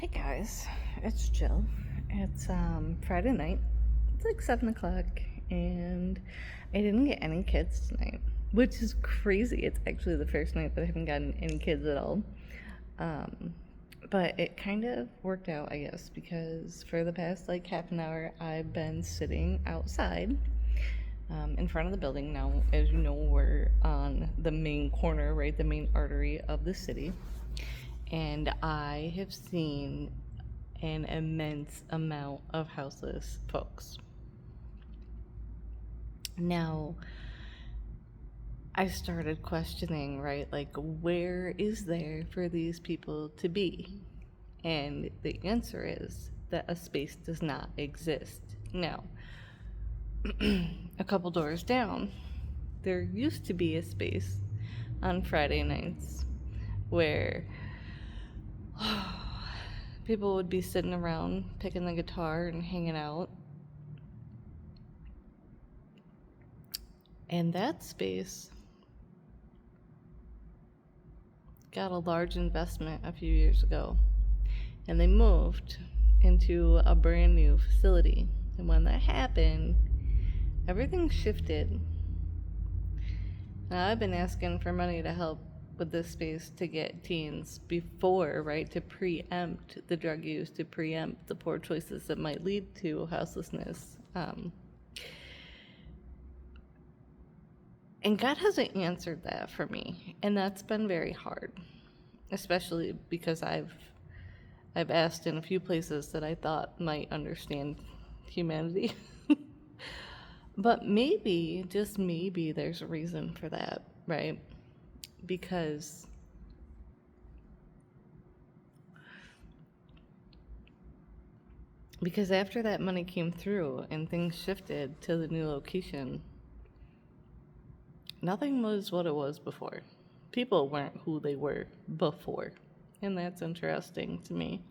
Hey guys, it's Jill. It's Friday night. It's like 7 o'clock, and I didn't get any kids tonight, which is crazy. It's actually the first night that I haven't gotten any kids at all. Um, but it kind of worked out, I guess, because for the past like half an hour, I've been sitting outside in front of the building. Now, as you know, we're on the main corner, right? The main artery of the city. And I have seen an immense amount of houseless folks. Now, I started questioning, right? Like, where is there for these people to be? And the answer is that a space does not exist. Now, a couple doors down, there used to be a space on Friday nights where people would be sitting around picking the guitar and hanging out. And that space got a large investment a few years ago. And they moved into a brand new facility. And when that happened, everything shifted. Now, I've been asking for money to help with this space to get teens before, right, to preempt the drug use, to preempt the poor choices that might lead to houselessness. And God hasn't answered that for me, and that's been very hard, especially because I've asked in a few places that I thought might understand humanity. But maybe, just maybe, there's a reason for that, right? Because after that money came through and things shifted to the new location, nothing was what it was before. People weren't who they were before, and that's interesting to me.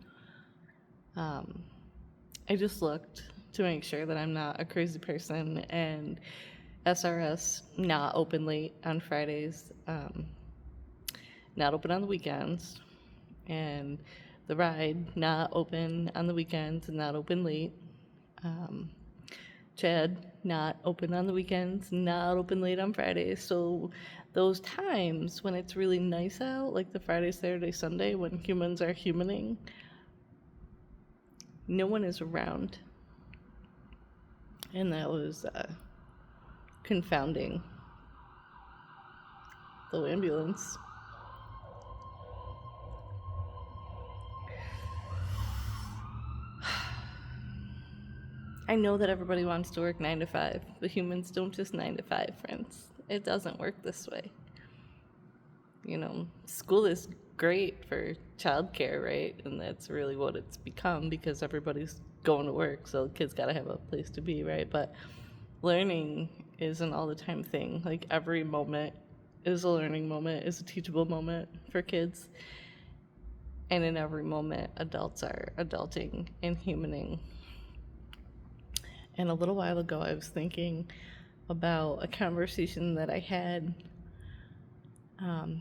I just looked to make sure that I'm not a crazy person, and SRS not open late on Fridays, not open on the weekends, and the ride not open on the weekends and not open late. Chad not open on the weekends, not open late on Fridays. So those times when it's really nice out, like the Friday, Saturday, Sunday, when humans are humaning, no one is around. And that was confounding. The ambulance. I know that everybody wants to work 9 to 5, but humans don't just 9 to 5, friends. It doesn't work this way. You know, school is great for childcare, right? And that's really what it's become because everybody's going to work, so kids gotta have a place to be, right? But learning is an all the time thing. Like every moment is a learning moment, is a teachable moment for kids. And in every moment, adults are adulting and humaning. And a little while ago, I was thinking about a conversation that I had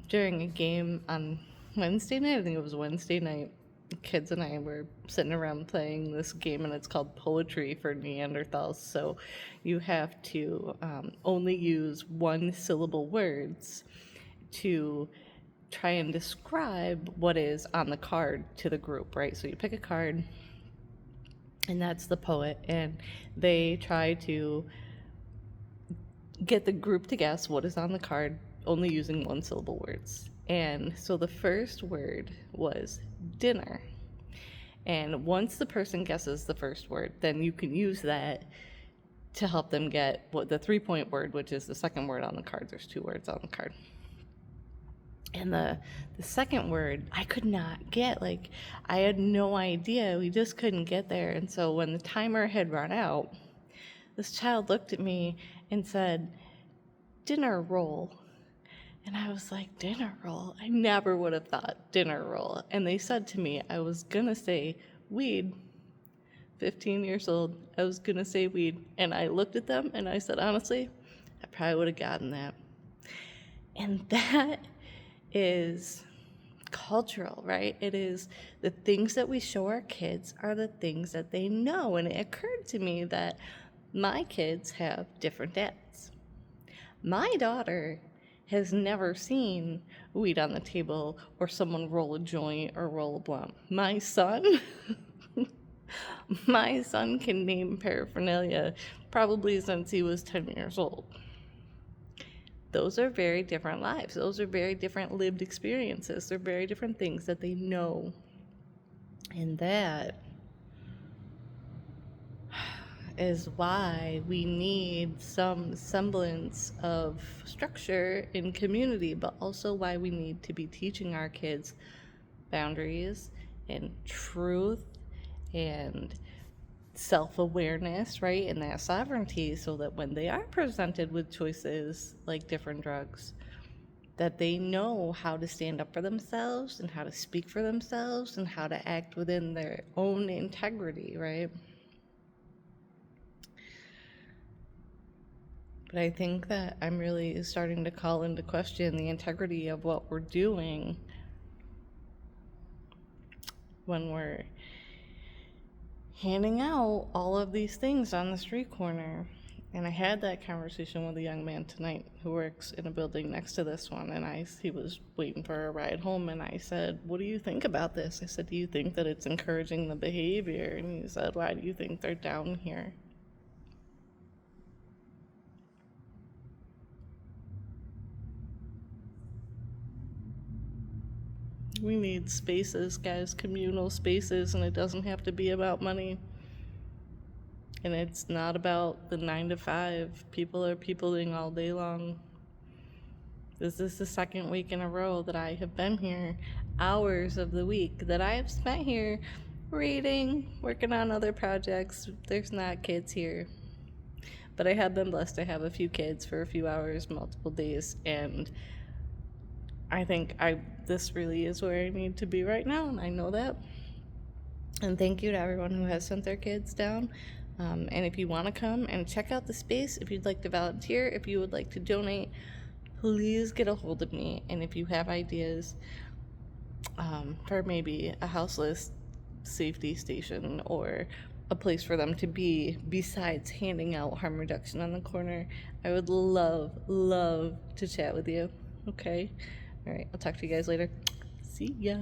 during a game on Wednesday night. I think it was Wednesday night. The kids and I were sitting around playing this game, and it's called Poetry for Neanderthals. So you have to only use one syllable words to try and describe what is on the card to the group, right? So you pick a card, and that's the poet, and they try to get the group to guess what is on the card only using one syllable words. And so the first word was dinner. And once the person guesses the first word, then you can use that to help them get what the 3-point word, which is the second word on the card. There's 2 words on the card. And the second word, I could not get. Like, I had no idea. We just couldn't get there. And so when the timer had run out, this child looked at me and said, dinner roll. And I was like, dinner roll? I never would have thought dinner roll. And they said to me, I was going to say weed. 15 years old, I was going to say weed. And I looked at them and I said, honestly, I probably would have gotten that. And that is cultural, right? It is the things that we show our kids are the things that they know. And it occurred to me that my kids have different dads. My daughter has never seen weed on the table or someone roll a joint or roll a blunt. My son, my son can name paraphernalia probably since he was 10 years old. Those are very different lives. Those are very different lived experiences. They're very different things that they know. And that is why we need some semblance of structure in community, but also why we need to be teaching our kids boundaries and truth and self-awareness, right? And that sovereignty, so that when they are presented with choices like different drugs, that they know how to stand up for themselves and how to speak for themselves and how to act within their own integrity, right? But I think that I'm really starting to call into question the integrity of what we're doing when we're handing out all of these things on the street corner. And I had that conversation with a young man tonight who works in a building next to this one, and he was waiting for a ride home, and I said, "What do you think about this?" I said, "Do you think that it's encouraging the behavior?" And he said, "Why do you think they're down here?" We need spaces, guys, communal spaces, and it doesn't have to be about money. And it's not about the 9 to 5. People are peopling all day long. This is the second week in a row that I have been here, hours of the week that I have spent here reading, working on other projects. There's not kids here. But I have been blessed to have a few kids for a few hours, multiple days, and I think this really is where I need to be right now, and I know that. And thank you to everyone who has sent their kids down. And if you want to come and check out the space, if you'd like to volunteer, if you would like to donate, please get a hold of me. And if you have ideas for maybe a houseless safety station or a place for them to be besides handing out harm reduction on the corner, I would love to chat with you. Okay? All right, I'll talk to you guys later. See ya.